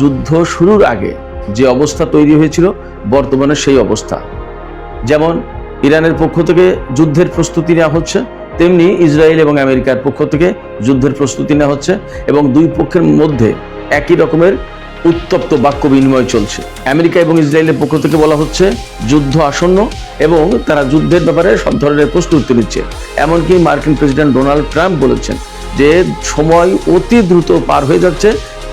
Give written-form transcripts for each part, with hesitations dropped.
যুদ্ধ শুরুর আগে যে অবস্থা তৈরি হয়েছিল বর্তমানে সেই অবস্থা। যেমন ইরানের পক্ষ থেকে যুদ্ধের প্রস্তুতি নেওয়া হচ্ছে, তেমনি ইসরায়েল এবং আমেরিকার পক্ষ থেকে যুদ্ধের প্রস্তুতি নেওয়া হচ্ছে এবং দুই পক্ষের মধ্যে একই রকমের উত্তপ্ত বাক্য বিনিময় চলছে। আমেরিকা এবং ইসরায়েলের পক্ষ থেকে বলা হচ্ছে যুদ্ধ আসন্ন এবং তারা যুদ্ধের ব্যাপারে সব ধরনের প্রস্তুতি নিচ্ছে। এমনকি মার্কিন প্রেসিডেন্ট ডোনাল্ড ট্রাম্প বলেছেন যে সময় অতি দ্রুত পার হয়ে যাচ্ছে,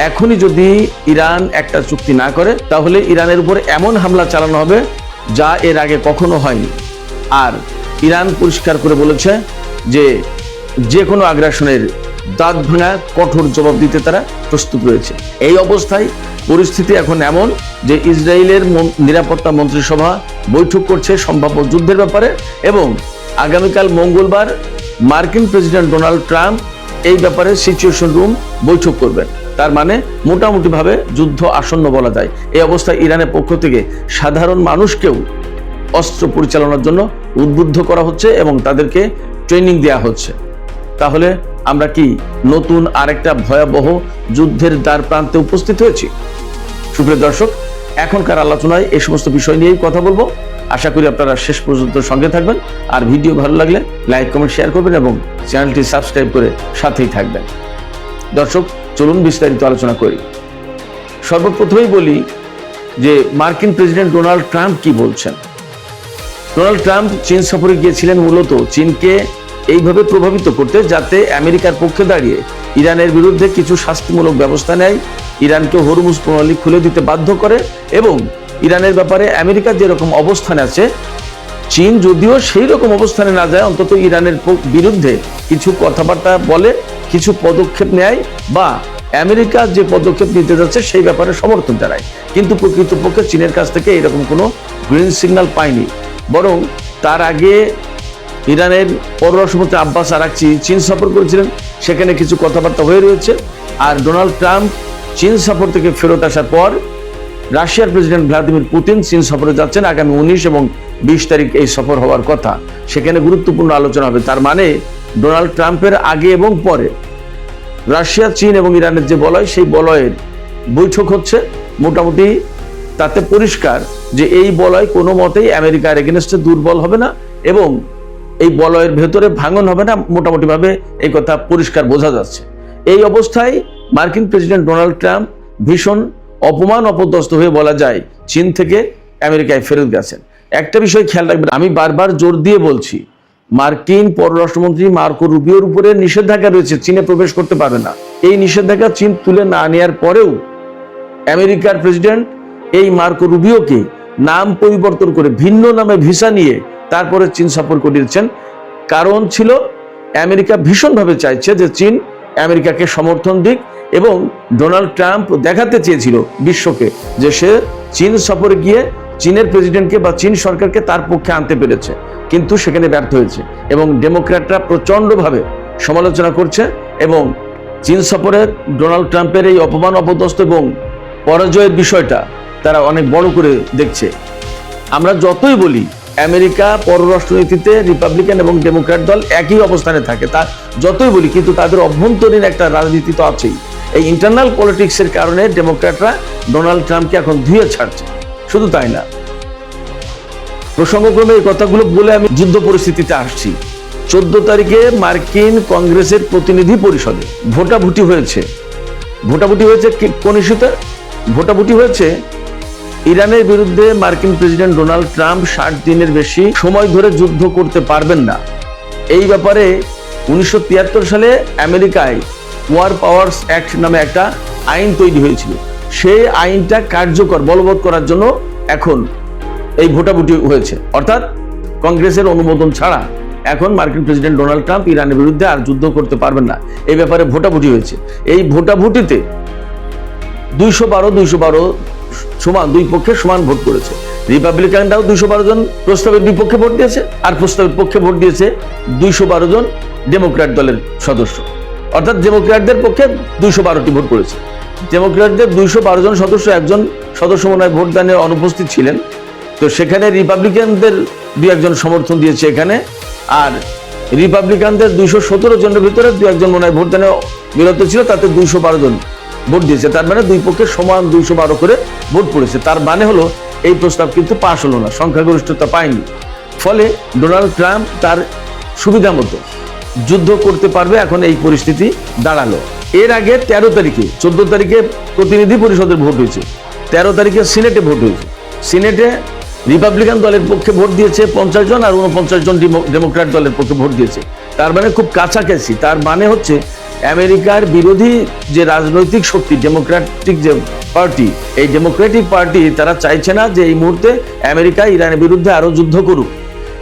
এখনই যদি ইরান একটা চুক্তি না করে তাহলে ইরানের উপর এমন হামলা চালানো হবে যা এর আগে কখনো হয়নি। আর ইরান পরিষ্কার করে বলেছে যে কোনো আগ্রাসনের দাঁত ভাঙা কঠোর জবাব দিতে তারা প্রস্তুত রয়েছে। এই অবস্থায় পরিস্থিতি এখন এমন যে ইসরায়েলের নিরাপত্তা মন্ত্রিসভা বৈঠক করছে সম্ভাব্য যুদ্ধের ব্যাপারে এবং আগামীকাল মঙ্গলবার মার্কিন প্রেসিডেন্ট ডোনাল্ড ট্রাম্প এই ব্যাপারে সিচুয়েশন রুম বৈঠক করবেন। তার মানে মোটামুটিভাবে যুদ্ধ আসন্ন বলা যায়। এই অবস্থায় ইরানের পক্ষ থেকে সাধারণ মানুষকেও অস্ত্র পরিচালনার জন্য উদ্বুদ্ধ করা হচ্ছে এবং তাদেরকে ট্রেনিং দেওয়া হচ্ছে। তাহলে আমরা কি নতুন আরেকটা ভয়াবহ যুদ্ধের দ্বার প্রান্তে উপস্থিত হয়েছি? সুপ্রিয় দর্শক, এখনকার আলোচনায় এই সমস্ত বিষয় নিয়েই কথা বলবো। আশা করি আপনারা শেষ পর্যন্ত সঙ্গে থাকবেন, আর ভিডিও ভালো লাগলে লাইক কমেন্ট শেয়ার করবেন এবং চ্যানেলটি সাবস্ক্রাইব করে সাথেই থাকবেন। দর্শক, চলুন বিস্তারিত আলোচনা করি। সর্বপ্রথমেই বলি যে মার্কিন প্রেসিডেন্ট ডোনাল্ড ট্রাম্প কি বলছেন। ডোনাল্ড ট্রাম্প চীন সফরে গিয়েছিলেন মূলত চীনকে এইভাবে প্রভাবিত করতে যাতে আমেরিকার পক্ষে দাঁড়িয়ে ইরানের বিরুদ্ধে কিছু শাস্তিমূলক ব্যবস্থা নেয়, ইরানকে হরমুজ প্রণালী খুলে দিতে বাধ্য করে এবং ইরানের ব্যাপারে আমেরিকার যেরকম অবস্থান আছে চীন যদিও সেই রকম অবস্থানে না যায়, অন্তত ইরানের বিরুদ্ধে কিছু কথাবার্তা বলে, কিছু পদক্ষেপ নেয় বা আমেরিকা যে পদক্ষেপ নিতে যাচ্ছে সেই ব্যাপারে সমর্থন জানায়। কিন্তু প্রকৃতপক্ষে চীনের কাছ থেকে এরকম কোনো গ্রিন সিগন্যাল পায়নি। বরং তার আগে ইরানের পররাষ্ট্রমন্ত্রী আব্বাস আরাকচি চীন সফর করেছিলেন, সেখানে কিছু কথাবার্তা হয়ে রয়েছে। আর ডোনাল্ড ট্রাম্প চীন সফর থেকে ফেরত আসার পর রাশিয়ার প্রেসিডেন্ট ভ্লাদিমির পুতিন চীন সফরে যাচ্ছেন। আগামী 19 এবং 20 তারিখ এই সফর হওয়ার কথা, সেখানে গুরুত্বপূর্ণ আলোচনা হবে। তার মানে ডোনাল্ড ট্রাম্পের আগে এবং পরে রাশিয়া, চীন এবং ইরানের যে বলয় সেই বলয়ের বৈঠক হচ্ছে। মোটামুটি তাতে পরিষ্কার যে এই বলয় কোনো মতেই আমেরিকার এগেনস্টে দুর্বল হবে না এবং এই বলয়ের ভেতরে ভাঙন হবে না, মোটামুটিভাবে এই কথা পরিষ্কার বোঝা যাচ্ছে। এই অবস্থায় মার্কিন প্রেসিডেন্ট ডোনাল্ড ট্রাম্প ভীষণ অপমান অপদস্থ হয়ে বলা যায় চীন থেকে আমেরিকায় ফেরত গেছেন। একটা বিষয় খেয়াল রাখবেন, আমি বারবার জোর দিয়ে বলছি, মার্কিন পররাষ্ট্রমন্ত্রী মার্কো রুবিওর উপরে নিষেধাজ্ঞা রয়েছে, চীনে প্রবেশ করতে পারবে না। এই নিষেধাজ্ঞা চীন তুলে না নেওয়ার পরেও আমেরিকার প্রেসিডেন্ট এই মার্কো রুবিওকে নাম পরিবর্তন করে ভিন্ন নামে ভিসা নিয়ে তারপরে চীন সফর করিয়েছেন। কারণ ছিল আমেরিকা ভীষণভাবে চাইছে যে চীন আমেরিকাকে সমর্থন দিক এবং ডোনাল্ড ট্রাম্প দেখাতে চেয়েছিল বিশ্বকে যে সে চীন সফরে গিয়ে চীনের প্রেসিডেন্টকে বা চীন সরকারকে তার পক্ষে আনতে পেরেছে, কিন্তু সেখানে ব্যর্থ হয়েছে এবং ডেমোক্র্যাটরা প্রচণ্ডভাবে সমালোচনা করছে এবং চীন সফরে ডোনাল্ড ট্রাম্পের এই অপমান অপদস্থ এবং পরাজয়ের বিষয়টা তারা অনেক বড় করে দেখছে। আমরা যতই বলি আমেরিকা পররাষ্ট্রনীতিতে রিপাবলিকান এবং ডেমোক্র্যাট দল একই অবস্থানে থাকে, তা যতই বলি, কিন্তু তাদের অভ্যন্তরীণ একটা রাজনীতি তো আছেই। এই ইন্টারনাল পলিটিক্সের কারণে ডেমোক্র্যাটরা ডোনাল্ড ট্রাম্পকে এখন ধুয়ে ছাড়ছে। শুধু তাই না, প্রসঙ্গক্রমে এই কথাগুলো বলে আমি যুদ্ধ পরিস্থিতিতে আসছি। 14 তারিখে মার্কিন কংগ্রেসের প্রতিনিধি পরিষদে ভোটাভুটি হয়েছে। ভোটাভুটি হয়েছে কোন ইস্যুতে? ভোটাভুটি হয়েছে ইরানের বিরুদ্ধে মার্কিন প্রেসিডেন্ট ডোনাল্ড ট্রাম্প 60 দিনের বেশি সময় ধরে যুদ্ধ করতে পারবেন না। এই ব্যাপারে 1973 সালে আমেরিকায় ওয়ার পাওয়ার্স অ্যাক্ট নামে একটা আইন তৈরি হয়েছিল। সেই আইনটা কার্যকর বলবৎ করার জন্য এখন এই ভোটাভুটি হয়েছে, অর্থাৎ কংগ্রেসের অনুমোদন ছাড়া এখন মার্কিন প্রেসিডেন্ট ডোনাল্ড ট্রাম্প ইরানের বিরুদ্ধে আর যুদ্ধ করতে পারবেন না। এই ব্যাপারে ভোটাভুটি হয়েছে। এই ভোটাভুটিতে 212 সমান, দুই পক্ষে সমান ভোট করেছে। রিপাবলিকানরাও 212 জন প্রস্তাবের বিপক্ষে ভোট দিয়েছে আর প্রস্তাবের পক্ষে ভোট দিয়েছে 212 জন ডেমোক্র্যাট দলের সদস্য, অর্থাৎ ডেমোক্র্যাটদের পক্ষে 212টি ভোট করেছে। ডেমোক্র্যাটদের 212 জন সদস্য, একজন সদস্য মনে হয় ভোটদানে অনুপস্থিত ছিলেন, তো সেখানে রিপাবলিকানদের 2-1 জন সমর্থন দিয়েছে এখানে। আর রিপাবলিকানদের 217 জনের ভিতরে 2-1 জন মনে হয় ভোটদানে বিরত ছিল, তাতে 212 জন ভোট দিয়েছে, তার মানে দুই পক্ষে সমান 212 করে ভোট পড়েছে। তার মানে হলো এই প্রস্তাব কিন্তু পাশ হলো না, সংখ্যাগরিষ্ঠতা পায়নি। ফলে ডোনাল্ড ট্রাম্প তার সুবিধা মতো যুদ্ধ করতে পারবে, এখন এই পরিস্থিতি দাঁড়ালো। এর আগে 13 তারিখে 14 তারিখে প্রতিনিধি পরিষদের ভোট হয়েছে, 13 তারিখে সিনেটে ভোট হয়েছে। সিনেটে রিপাবলিকান দলের পক্ষে ভোট দিয়েছে 50 জন, আর 49 জন ডেমোক্র্যাট দলের পক্ষে ভোট দিয়েছে। তার মানে খুব কাছাকাছি। তার মানে হচ্ছে আমেরিকার বিরোধী যে রাজনৈতিক শক্তি ডেমোক্রেটিক যে পার্টি, এই ডেমোক্রেটিক পার্টি তারা চাইছে না যে এই মুহূর্তে আমেরিকা ইরানের বিরুদ্ধে আরো যুদ্ধ করুক।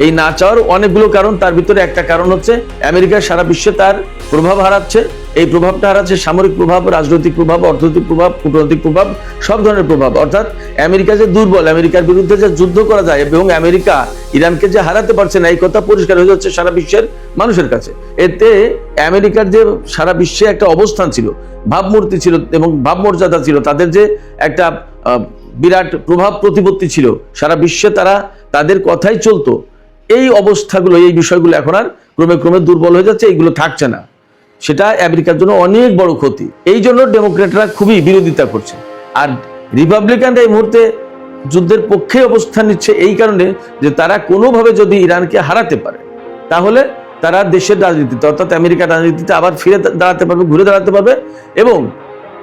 এই না চাওয়ার অনেকগুলো কারণ, তার ভিতরে একটা কারণ হচ্ছে আমেরিকা সারা বিশ্বে তার প্রভাব হারাচ্ছে। এই প্রভাবটা হারাচ্ছে সামরিক প্রভাব, রাজনৈতিক প্রভাব, অর্থনৈতিক প্রভাব, কূটনৈতিক প্রভাব, সব ধরনের প্রভাব। অর্থাৎ আমেরিকা যে দুর্বল, আমেরিকার বিরুদ্ধে যে যুদ্ধ করা যায় এবং আমেরিকা ইরানকে যে হারাতে পারছে না, এই কথা পরিষ্কার হয়ে যাচ্ছে সারা বিশ্বের মানুষের কাছে। এতে আমেরিকার যে সারা বিশ্বে একটা অবস্থান ছিল, ভাবমূর্তি ছিল এবং ভাবমর্যাদা ছিল, তাদের যে একটা বিরাট প্রভাব প্রতিপত্তি ছিল সারা বিশ্বে, তারা তাদের কথাই চলতো। এই অবস্থাগুলো, এই বিষয়গুলো এখন আর ক্রমে ক্রমে দুর্বল হয়ে যাচ্ছে, এইগুলো থাকছে না। সেটা আমেরিকার জন্য অনেক বড় ক্ষতি। এই জন্য ডেমোক্রেটরা খুবই বিরোধিতা করছে, আর রিপাবলিকানরা এই মুহূর্তে যুদ্ধের পক্ষে অবস্থান নিচ্ছে এই কারণে যে তারা কোনোভাবে যদি ইরানকে হারাতে পারে, তাহলে তারা দেশের রাজনীতিতে অর্থাৎ আমেরিকার রাজনীতিতে আবার ফিরে দাঁড়াতে পারবে, ঘুরে দাঁড়াতে পারবে, এবং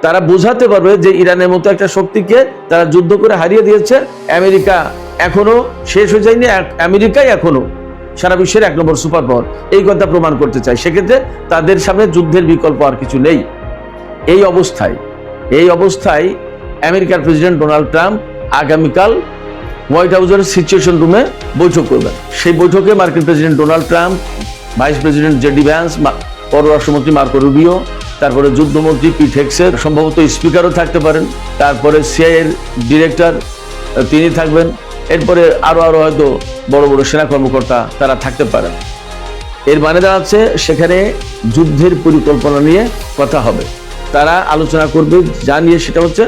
তারা বোঝাতে পারবে যে ইরানের মতো একটা শক্তিকে তারা যুদ্ধ করে হারিয়ে দিয়েছে। আমেরিকা এখনো শেষ হয়ে যায়নি, আমেরিকাই এখনো সারা বিশ্বের 1 নম্বর সুপার পাওয়ার, এই কথা প্রমাণ করতে চায়। সেক্ষেত্রে তাদের সামনে যুদ্ধের বিকল্প আর কিছু নেই। এই অবস্থায় আমেরিকার প্রেসিডেন্ট ডোনাল্ড ট্রাম্প আগামীকাল হোয়াইট হাউসের সিচুয়েশন রুমে বৈঠক করবেন। সেই বৈঠকে মার্কিন president Donald Trump, vice president JD Vance, পররাষ্ট্রমন্ত্রী মার্কো রুবিও, তারপরে যুদ্ধমন্ত্রী পিট হেগসেট, সম্ভবত স্পিকারও থাকতে পারেন, তারপরে সিআইএর ডিরেক্টর তিনি থাকবেন, এরপরে আরো হয়তো বড় বড় সেনা কর্মকর্তা তারা থাকতে পারেন। এর মানে দাঁড়াচ্ছে সেখানে যুদ্ধের পরিকল্পনা নিয়ে কথা হবে। তারা আলোচনা করবে, যা নিয়ে সেটা হচ্ছে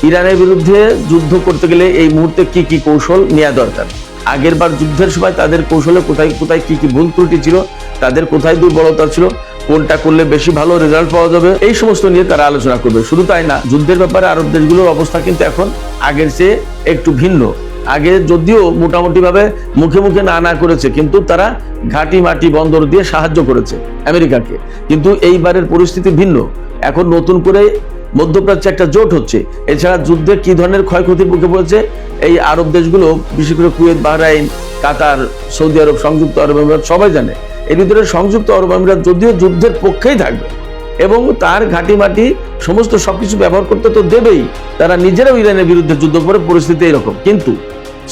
ইরানের বিরুদ্ধে যুদ্ধ করতে গেলে এই মুহূর্তে কি কি কৌশল নেওয়া দরকার। আগের বার যুদ্ধের সময় তাদের কৌশলে কোথায় কি কি ভুল ত্রুটি ছিল, তাদের কোথায় দুর্বলতা ছিল, কোনটা করলে বেশি ভালো রেজাল্ট পাওয়া যাবে, এই সমস্ত নিয়ে তারা আলোচনা করবে। শুধু তাই না, যুদ্ধের ব্যাপারে আরব দেশগুলোর অবস্থা কিন্তু এখন আগের চেয়ে একটু ভিন্ন। আগে যদিও মোটামুটি ভাবে মুখে মুখে না করেছে, কিন্তু তারা ঘাটি মাটি বন্দর দিয়ে সাহায্য করেছে আমেরিকাকে। কিন্তু এইবারের পরিস্থিতি ভিন্ন। এখন নতুন করে মধ্যপ্রাচ্যে একটা জোট হচ্ছে। এছাড়া যুদ্ধে কি ধরনের ক্ষয়ক্ষতির মুখে পড়েছে এই আরব দেশগুলো, বিশেষ করে কুয়েত, বাহরাইন, কাতার, সৌদি আরব, সংযুক্ত আরব আমিরাত সবাই জানে। এর ভিতরে সংযুক্ত আরব আমিরাত যদিও যুদ্ধের পক্ষেই থাকবে এবং তার ঘাটি মাটি সমস্ত সবকিছু ব্যবহার করতে তো দেবেই, তারা নিজেরাও ইরানের বিরুদ্ধে যুদ্ধ করে, পরিস্থিতি এরকম। কিন্তু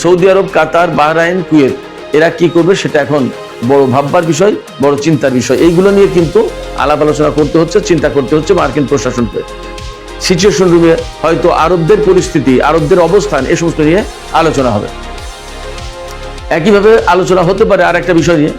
সৌদি আরব, কাতার, বাহরাইন, কুয়েত এরা কি করবে সেটা এখন বড় ভাববার বিষয়, বড় চিন্তার বিষয়। এইগুলো নিয়ে কিন্তু আলাপ আলোচনা করতে হচ্ছে, চিন্তা করতে হচ্ছে মার্কিন প্রশাসনকে। সিচুয়েশন রুমে হয়তো আরবদের পরিস্থিতি, আরবদের অবস্থান, এ সমস্ত নিয়ে আলোচনা হবে। একইভাবে আলোচনা হতে পারে আর একটা বিষয় নিয়ে।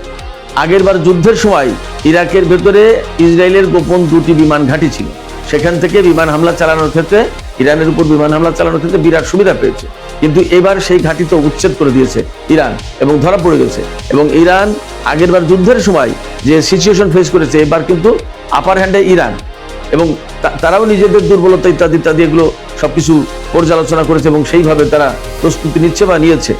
আগেরবার যুদ্ধের সময় ইরাকের ভেতরে ইসরায়েলের গোপন 2টি বিমান ঘাঁটি ছিল, সেখান থেকে বিমান হামলা চালানোর ক্ষেত্রে, ইরানের উপর বিমান হামলা চালানোর ক্ষেত্রে বিরাট সুবিধা পেয়েছে। কিন্তু এবার সেই ঘাঁটি তো উচ্ছেদ করে দিয়েছে ইরান এবং ধরা পড়ে গেছে। এবং ইরান আগেরবার যুদ্ধের সময় যে সিচুয়েশন ফেস করেছে, এবার কিন্তু আপার হ্যান্ডে ইরান, এবং তারাও নিজেদের দুর্বলতা ইত্যাদি এগুলো সবকিছু পর্যালোচনা করেছে এবং সেইভাবে তারা প্রস্তুতি নিচ্ছে বা নিয়েছে।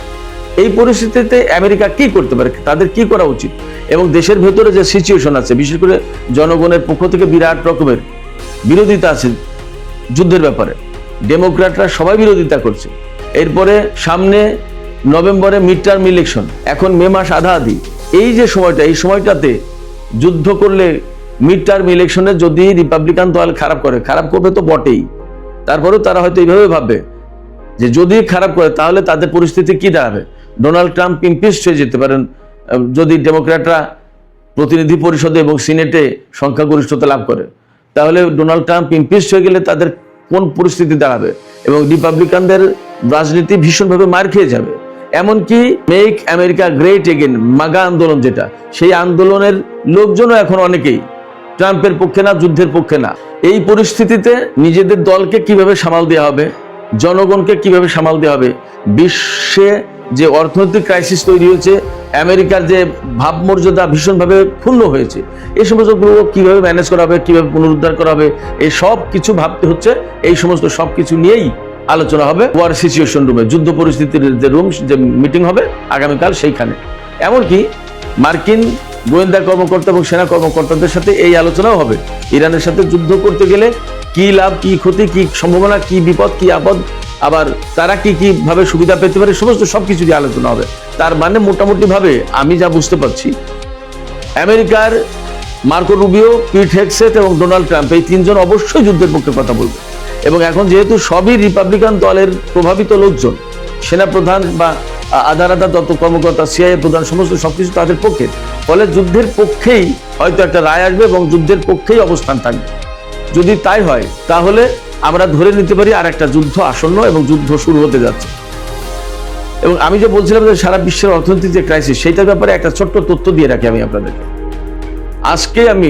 এই পরিস্থিতিতে আমেরিকা কি করতে পারে, তাদের কি করা উচিত, এবং দেশের ভেতরে যে সিচুয়েশন আছে, বিশেষ করে জনগণের পক্ষ থেকে বিরাট রকমের বিরোধিতা আছে যুদ্ধের ব্যাপারে। ডেমোক্র্যাটরা সবাই বিরোধিতা করছে। এরপরে সামনে নভেম্বরে মিড টার্ম ইলেকশন, এখন মে মাস আধা-আধি। এই যে সময়টা, এই সময়টাতে যুদ্ধ করলে মিড টার্ম ইলেকশনে যদি রিপাবলিকান দল খারাপ করবে তো বটেই, তারপরেও তারা হয়তো এইভাবে ভাববে যে যদি খারাপ করে তাহলে তাদের পরিস্থিতি কি দাঁড়াবে। ডোনাল্ড ট্রাম্প ইমপিচড হয়ে যেতে পারেন যদি ডেমোক্র্যাটরা প্রতিনিধি পরিষদে এবং সিনেটে সংখ্যাগরিষ্ঠতা লাভ করে। তাহলে ডোনাল্ড ট্রাম্প ইমপিচড হয়ে গেলে তাদের কোন পরিস্থিতি দাঁড়াবে, এবং রিপাবলিকানদের রাজনীতি ভীষণভাবে মার খেয়ে যাবে। এমনকি মেক আমেরিকা গ্রেট এগেন, মাগা আন্দোলন যেটা, সেই আন্দোলনের লোকজনও এখন অনেকেই ট্রাম্পের পক্ষে না, যুদ্ধের পক্ষে না। এই পরিস্থিতিতে নিজেদের দলকে কিভাবে সামাল দেওয়া হবে, জনগণকে কিভাবে সামাল দেওয়া হবে, বিশ্বে যে অর্থনৈতিক ক্রাইসিস তৈরি হয়েছে, আমেরিকার যে ভাবমর্যাদা ভীষণভাবে ক্ষুণ্ণ হয়েছে, এই সমস্তগুলো কিভাবে ম্যানেজ করা হবে, কিভাবে পুনরুদ্ধার করা হবে, এই সব কিছু ভাবতে হচ্ছে। এই সমস্ত সব কিছু নিয়েই আলোচনা হবে ওয়ার সিচুয়েশন রুমে, যুদ্ধ পরিস্থিতির যে রুম, যে মিটিং হবে আগামীকাল সেইখানে। এমনকি মার্কিন গোয়েন্দা কর্মকর্তা এবং সেনা কর্মকর্তাদের সাথে এই আলোচনাও হবে, ইরানের সাথে যুদ্ধ করতে গেলে কি লাভ, কি ক্ষতি, কি সম্ভাবনা, কি বিপদ, কি আপদ, আবার তারা কি কি ভাবে সুবিধা পেতে পারে, সমস্ত সবকিছু দিয়ে আলোচনা হবে। তার মানে মোটামুটি ভাবে আমি যা বুঝতে পারছি, আমেরিকার মার্কো রুবিও, পিট হেগসেথ এবং ডোনাল্ড ট্রাম্প এই তিনজন অবশ্যই যুদ্ধের পক্ষে কথা বলবে। এবং এখন যেহেতু সবই রিপাবলিকান দলের প্রভাবিত লোকজন, সেনাপ্রধান বা আধা তত্ত্ব কর্মকর্তা, সিআইএ প্রধান, সমস্ত সবকিছু তাদের পক্ষে, ফলে যুদ্ধের পক্ষেই হয়তো একটা রায় আসবে এবং যুদ্ধের পক্ষেই অবস্থান থাকবে। যদি তাই হয় তাহলে আমরা ধরে নিতে পারি আর একটা যুদ্ধ আসন্ন এবং যুদ্ধ শুরু হতে যাচ্ছে। এবং আমি যে বলছিলাম যে সারা বিশ্বের অর্থনৈতিক যে ক্রাইসিস, সেইটার ব্যাপারে একটা ছোট্ট তথ্য দিয়ে রাখি আমি আপনাদেরকে। আজকে আমি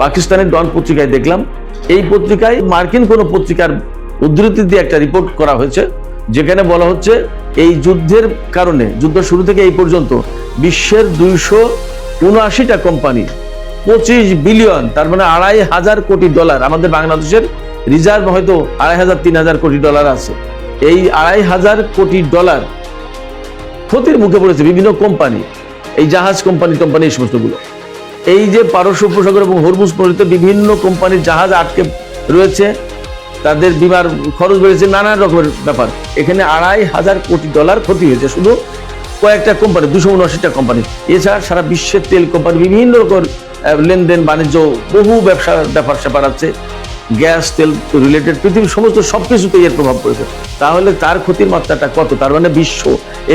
পাকিস্তানের ডন পত্রিকায় দেখলাম, এই পত্রিকায় মার্কিন কোনো পত্রিকার উদ্ধৃতি দিয়ে একটা রিপোর্ট করা হয়েছে, যেখানে বলা হচ্ছে এই যুদ্ধের কারণে, যুদ্ধ শুরু থেকে এই পর্যন্ত বিশ্বের 279টা কোম্পানি 25 বিলিয়ন, তার মানে $2,500 কোটি, আমাদের বাংলাদেশের রিজার্ভ হয়তো 2,500-3,000 কোটি ডলার আছে, এই $2,500 কোটি ক্ষতির মুখে পড়েছে বিভিন্ন কোম্পানি, এই জাহাজ কোম্পানি, এই সমস্তগুলো। এই যে পারস্য উপসাগর এবং হরমুজ প্রণীত বিভিন্ন কোম্পানির জাহাজ আটকে রয়েছে, তাদের বিমার খরচ বেড়েছে, নানা রকমের ব্যাপার। এখানে $2,500 কোটি ক্ষতি হয়েছে শুধু কয়েকটা কোম্পানি, 279টা কোম্পানি। এছাড়া সারা বিশ্বের তেল কোম্পানি, বিভিন্ন রকমের লেনদেন বাণিজ্য, বহু ব্যাপার স্যাপার আছে, গ্যাস তেল রিলেটেড, পৃথিবীর সমস্ত সবকিছুতে এর প্রভাব পড়েছে। তাহলে তার ক্ষতির মাত্রাটা কত? তার মানে বিশ্ব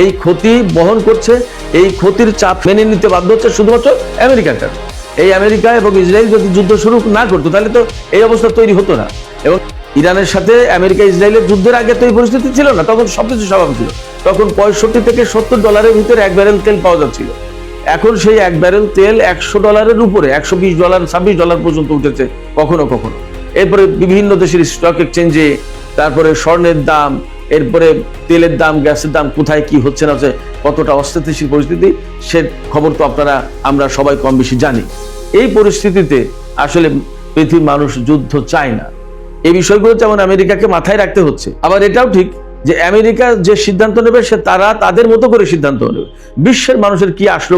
এই ক্ষতি বহন করছে, এই ক্ষতির চাপ মেনে নিতে বাধ্য হচ্ছে শুধুমাত্র আমেরিকার কারণে। এই আমেরিকা এবং ইসরায়েল যদি যুদ্ধ শুরু না করতো তাহলে তো এই অবস্থা তৈরি হতো না। এবং ইরানের সাথে আমেরিকা ইসরায়েলের যুদ্ধের আগে তো এই পরিস্থিতি ছিল না, তখন সবকিছু স্বাভাবিক ছিল। তখন $65 থেকে $70 ভিতরে 1 ব্যারেল তেল পাওয়া যাচ্ছিল। এখন সেই 1 ব্যারেল তেল $100 উপরে, $120, $26 পর্যন্ত উঠেছে কখনো কখনো। এরপরে বিভিন্ন দেশের স্টক এক্সচেঞ্জে, তারপরে স্বর্ণের দাম, এরপরে তেলের দাম, গ্যাসের দাম কোথায় কি হচ্ছে না হচ্ছে, কতটা অস্থিতিশীল পরিস্থিতি, সে খবর তো আমরা সবাই কম বেশি জানি। এই পরিস্থিতিতে আসলে পৃথিবীর মানুষ যুদ্ধ চায় না। এই বিষয়গুলো যেমন আমেরিকাকে মাথায় রাখতে হচ্ছে, আবার এটাও ঠিক যে আমেরিকা যে সিদ্ধান্ত নেবে সে তারা তাদের মতো করে সিদ্ধান্ত নেবে। বিশ্বের মানুষের কি আসলো,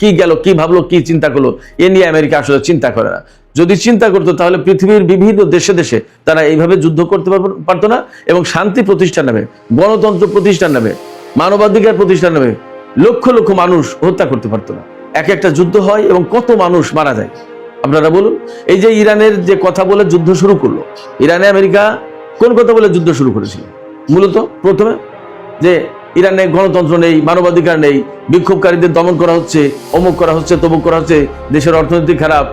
কি গেল, কি ভাবলো, কি চিন্তা করলো, এ নিয়ে আমেরিকা আসলে চিন্তা করে না। যদি চিন্তা করতো তাহলে পৃথিবীর বিভিন্ন দেশে দেশে তারা এইভাবে যুদ্ধ করতে পারতো না, এবং শান্তি প্রতিষ্ঠান নেবে, গণতন্ত্র প্রতিষ্ঠান নেবে, মানবাধিকার প্রতিষ্ঠান নেবে, লক্ষ লক্ষ মানুষ হত্যা করতে পারতো না। এক একটা যুদ্ধ হয় এবং কত মানুষ মারা যায় আপনারা বলুন। এই যে ইরানের যে কথা বলে যুদ্ধ শুরু করলো, ইরানে আমেরিকা কোন কথা বলে যুদ্ধ শুরু করেছিল? মূলত প্রথমে যে ইরানে গণতন্ত্র নেই, মানবাধিকার নেই, বিক্ষোভকারীদের দমন করা হচ্ছে, অমুক করা হচ্ছে, তমুক করা হচ্ছে, দেশের অর্থনীতি খারাপ,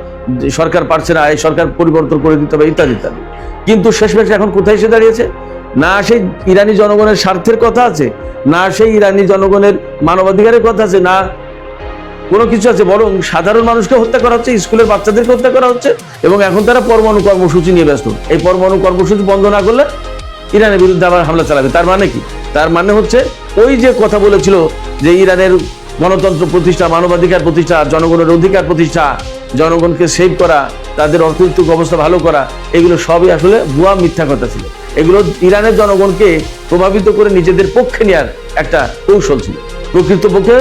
সরকার পারছে না, এই সরকার পরিবর্তন করে দিতে হবে, ইত্যাদি ইত্যাদি। কিন্তু শেষমেশ এখন কোথায় এসে দাঁড়িয়েছে? না সেই ইরানি জনগণের স্বার্থের কথা আছে, না সেই ইরানি জনগণের মানবাধিকারের কথা আছে, না কোনো কিছু আছে, বরং সাধারণ মানুষকে হত্যা করা হচ্ছে, স্কুলের বাচ্চাদেরকে হত্যা করা হচ্ছে। এবং এখন তারা পরমাণু কর্মসূচি নিয়ে ব্যস্ত। এই পরমাণু কর্মসূচি বন্ধ না করলে ইরানের বিরুদ্ধে আবার হামলা চালাবে। তার মানে কি? তার মানে হচ্ছে ওই যে কথা বলেছিল যে ইরানের গণতন্ত্র প্রতিষ্ঠা, মানবাধিকার প্রতিষ্ঠা, জনগণের অধিকার প্রতিষ্ঠা, জনগণকে সেভ করা, তাদের অর্থনৈতিক অবস্থা ভালো করা, এগুলো সবই আসলে ভুয়া মিথ্যা কথা ছিল। এগুলো ইরানের জনগণকে প্রভাবিত করে নিজেদের পক্ষে নেওয়ার একটা কৌশল ছিল। প্রকৃতপক্ষে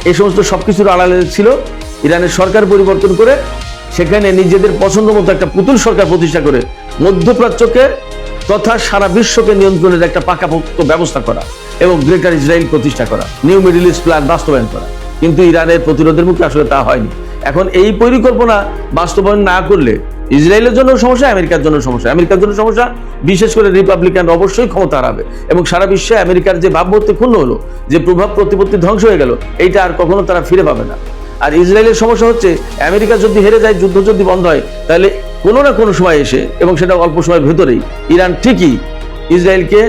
এই সমস্ত সবকিছুর আড়ালে ছিল ইরানের সরকার পরিবর্তন করে সেখানে নিজেদের পছন্দ মতো একটা পুতুল সরকার প্রতিষ্ঠা করে মধ্যপ্রাচ্যকে তথা সারা বিশ্বকে নিয়ন্ত্রণের একটা পাকাপোক্ত ব্যবস্থা করা এবং গ্রেটার ইসরায়েল প্রতিষ্ঠা করা, নিউ মিডল ইস্ট প্ল্যান বাস্তবায়ন করা। কিন্তু ইরানের প্রতিরোধের মুখে আসলে তা হয়নি। এখন এই পরিকল্পনা বাস্তবায়ন না করলে ইসরায়েলের জন্য সমস্যা, আমেরিকার জন্য সমস্যা। আমেরিকার জন্য সমস্যা, বিশেষ করে রিপাবলিকান অবশ্যই ক্ষমতা হারাবে এবং সারা বিশ্বে আমেরিকার যে ভাবমূর্তি ক্ষুণ্ণ হলো, যে প্রভাব প্রতিপত্তি ধ্বংস হয়ে গেল, এইটা আর কখনো তারা ফিরে পাবে না। আর ইসরায়েলের সমস্যা হচ্ছে আমেরিকা যদি হেরে যায়, যুদ্ধ যদি বন্ধ হয়, তাহলে কোনো না কোনো সময় এসে, এবং সেটা অল্প সময়ের ভেতরেই, ইরান ঠিকই ইসরায়েলকে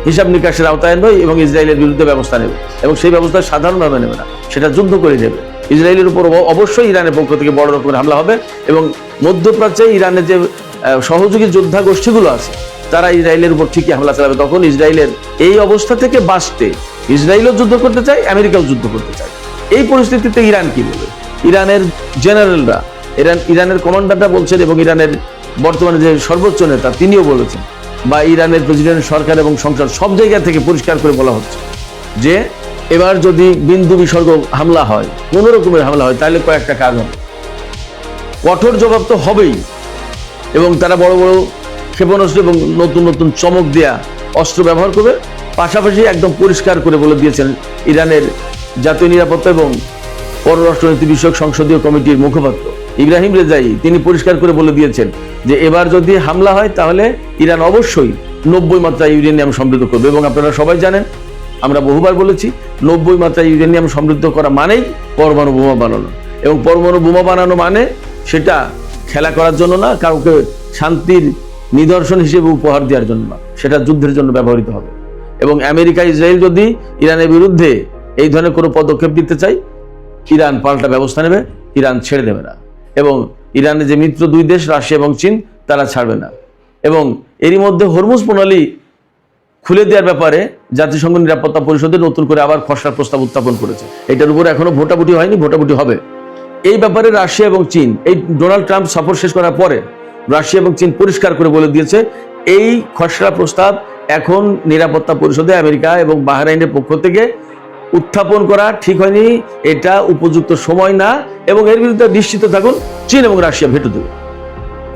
হিসাব নিকাশের আওতায় আনবে এবং ইসরায়েলের বিরুদ্ধে ব্যবস্থা নেবে। এবং সেই ব্যবস্থা সাধারণভাবে নেবে না, সেটা যুদ্ধ করে নেবে। ইসরায়েলের উপর অবশ্যই ইরানের পক্ষ থেকে বড় রকমের হামলা হবে এবং মধ্যপ্রাচ্যে ইরানের যে সহযোগী যোদ্ধা গোষ্ঠীগুলো আছে তারা ইসরায়েলের উপর ঠিকই হামলা চালাবে। তখন ইসরায়েলের এই অবস্থা থেকে বাঁচতে ইসরায়েলও যুদ্ধ করতে চায়, আমেরিকাও যুদ্ধ করতে চায়। এই পরিস্থিতিতে ইরান কি বলে? ইরানের জেনারেলরা, ইরানের কমান্ডাররা বলছেন, এবং ইরানের বর্তমানে যে সর্বোচ্চ নেতা তিনিও বলেছেন, বা ইরানের প্রেসিডেন্ট, সরকার এবং সংসদ সব জায়গা থেকে পরিষ্কার করে বলা হচ্ছে যে এবার যদি বিন্দু বিসর্গ হামলা হয়, কোন রকমের হামলা হয়, তাহলে কয়েকটা কাজ হবে। কঠোর জবাব তো হবেই, এবং তারা বড় বড় ক্ষেপণাস্ত্র এবং নতুন নতুন চমক দেয়া অস্ত্র ব্যবহার করবে। পাশাপাশি একদম পরিষ্কার করে বলে দিয়েছেন ইরানের জাতীয় নিরাপত্তা এবং পররাষ্ট্রনীতি বিষয়ক সংসদীয় কমিটির মুখপাত্র ইব্রাহিম রেজাই, তিনি পরিষ্কার করে বলে দিয়েছেন যে এবার যদি হামলা হয় তাহলে ইরান অবশ্যই 90 মাত্রায় ইউরেনিয়াম সমৃদ্ধ করবে। এবং আপনারা সবাই জানেন, আমরা বহুবার বলেছি, 90 মাত্রায় ইউরেনিয়াম সমৃদ্ধ করা মানেই পরমাণু বোমা বানানো, এবং পরমাণু বোমা বানানো মানে সেটা খেলা করার জন্য না, কাউকে শান্তির নিদর্শন হিসেবে উপহার দেওয়ার জন্য না, সেটা যুদ্ধের জন্য ব্যবহৃত হবে। এবং আমেরিকা, ইসরায়েল যদি ইরানের বিরুদ্ধে এই ধরনের কোনো পদক্ষেপ নিতে চায়, ইরান পাল্টা ব্যবস্থা নেবে, ইরান ছেড়ে দেবে না। এবং ইরানের যে মিত্র দুই দেশ রাশিয়া এবং চীন, তারা ছাড়বে না। এবং এরই মধ্যে হরমুজ প্রণালী খুলে দেওয়ার ব্যাপারে জাতিসংঘ নিরাপত্তা পরিষদে নতুন করে আবার খসড়া প্রস্তাব উত্থাপন করেছে। এটার উপরে এখনো ভোটাভুটি হয়নি, ভোটাভুটি হবে। এই ব্যাপারে রাশিয়া এবং চীন, এই ডোনাল্ড ট্রাম্প সফর শেষ করার পরে রাশিয়া এবং চীন পরিষ্কার করে বলে দিয়েছে এই খসড়া প্রস্তাব এখন নিরাপত্তা পরিষদে আমেরিকা এবং বাহরাইনের পক্ষ থেকে উত্থাপন করা ঠিক হয়নি, এটা উপযুক্ত সময় না, এবং এর বিরুদ্ধে নিশ্চিত থাকুন চীন এবং রাশিয়া ভেটো দেবে।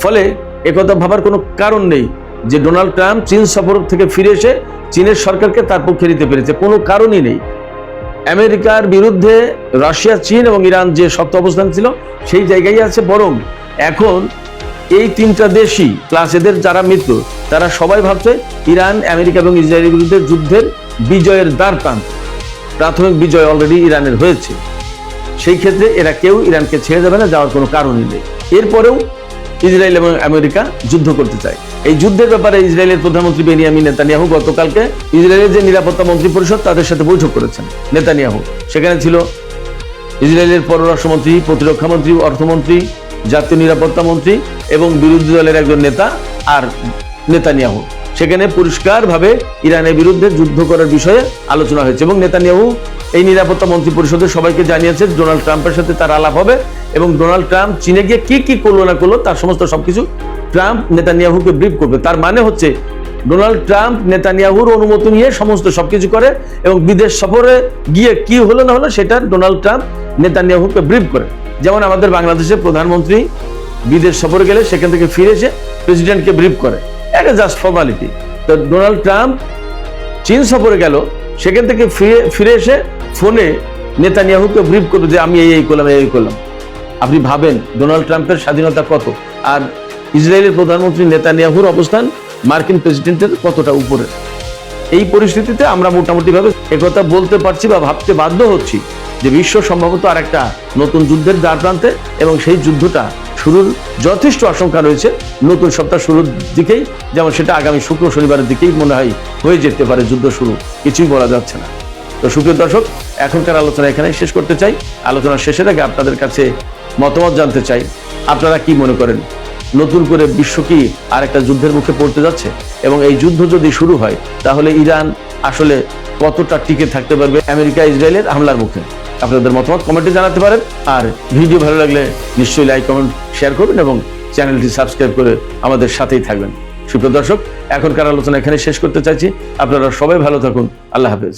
ফলে একথা ভাবার কোনো কারণ নেই যে ডোনাল্ড ট্রাম্প চীন সফর থেকে ফিরে এসে চীনের সরকারকে তার পক্ষে নিতে পেরেছে, কোনো কারণই নেই। আমেরিকার বিরুদ্ধে রাশিয়া, চীন এবং ইরান যে শক্ত অবস্থান ছিল সেই জায়গায় আছে, বরং এখন এই তিনটা দেশই প্লাস এদের যারা মিত্র, তারা সবাই ভাবছে ইরান, আমেরিকা এবং ইসরায়েলের বিরুদ্ধে যুদ্ধের বিজয়ের দ্বার প্রান্তে। প্রাথমিক বিজয় অলরেডি ইরানের হয়েছে, সেই ক্ষেত্রে এরা কেউ ইরানকে ছেড়ে যাবে না, যাওয়ার কোনো কারণই নেই। এরপরেও ইসরায়েল এবং আমেরিকা যুদ্ধ করতে চায়। এই যুদ্ধের ব্যাপারে ইসরায়েলের প্রধানমন্ত্রী বেনিয়ামিন নেতানিয়াহু গতকালকে ইসরায়েলের যে নিরাপত্তা মন্ত্রী পরিষদ, তাদের সাথে বৈঠক করেছেন নেতানিয়াহু। সেখানে ছিল ইসরায়েলের পররাষ্ট্রমন্ত্রী, প্রতিরক্ষা মন্ত্রী, অর্থমন্ত্রী, জাতীয় নিরাপত্তা মন্ত্রী এবং বিরোধী দলের একজন নেতা আর নেতানিয়াহু। সেখানে পরিষ্কারভাবে ইরানের বিরুদ্ধে যুদ্ধ করার বিষয়ে আলোচনা হয়েছে, এবং নেতানিয়াহু এই নিরাপত্তা মন্ত্রী পরিষদের সবাইকে জানিয়েছে ডোনাল্ড ট্রাম্পের সাথে তার আলাপ হবে, এবং ডোনাল্ড ট্রাম্প চীনে গিয়ে কি কি করলো না করলো তার সমস্ত সবকিছু ট্রাম্প নেতানিয়াহুকে ব্রিফ করবে। তার মানে হচ্ছে ডোনাল্ড ট্রাম্প নেতানিয়াহুর অনুমতি নিয়ে সমস্ত সবকিছু করে, এবং বিদেশ সফরে গিয়ে কি হলো না হলো সেটা ডোনাল্ড ট্রাম্প নেতানিয়াহুকে ব্রিফ করে। যেমন আমাদের বাংলাদেশের প্রধানমন্ত্রী বিদেশ সফরে গেলে সেখান থেকে ফিরে এসে প্রেসিডেন্টকে ব্রিফ করে, এটা জাস্ট ফর্মালিটি। তো ডোনাল্ড ট্রাম্প চীন সফরে গেল, সেখান থেকে ফিরে এসে ফোনে নেতানিয়াহুকে ব্রিফ করবে যে আমি এই করলাম, এই করলাম। আপনি ভাবেন ডোনাল্ড ট্রাম্পের স্বাধীনতা কত, আর ইসরায়েলের প্রধানমন্ত্রী নেতানিয়াহুর অবস্থান মার্কিন প্রেসিডেন্টের কতটা উপরে। এই পরিস্থিতিতে আমরা মোটামুটিভাবে একথা বলতে পারছি বা ভাবতে বাধ্য হচ্ছি যে বিশ্ব সম্ভবত আর একটা নতুন যুদ্ধের দ্বার প্রান্তে, এবং সেই যুদ্ধটা শুরুর যথেষ্ট আশঙ্কা রয়েছে নতুন সপ্তাহ শুরুর দিকেই, যেমন সেটা আগামী শুক্র শনিবারের দিকেই মনে হয় হয়ে যেতে পারে যুদ্ধ শুরু, কিছুই বলা যাচ্ছে না। তো সুপ্রিয় দর্শক, এখনকার আলোচনা এখানে শেষ করতে চাই। আলোচনার শেষের আগে আপনাদের কাছে মতামত জানতে চাই, আপনারা কি মনে করেন নতুন করে বিশ্ব কি আর একটা যুদ্ধের মুখে পড়তে যাচ্ছে? এবং এই যুদ্ধ যদি শুরু হয় তাহলে ইরান আসলে কতটা টিকে থাকতে পারবে আমেরিকা ইসরায়েলের হামলার মুখে? আপনাদের মতামত কমেন্টে জানাতে পারেন, আর ভিডিও ভালো লাগলে নিশ্চয়ই লাইক, কমেন্ট, শেয়ার করবেন এবং চ্যানেলটি সাবস্ক্রাইব করে আমাদের সাথেই থাকবেন। সুপ্রিয় দর্শক, এখনকার আলোচনা এখানে শেষ করতে চাইছি। আপনারা সবাই ভালো থাকুন। আল্লাহ হাফেজ।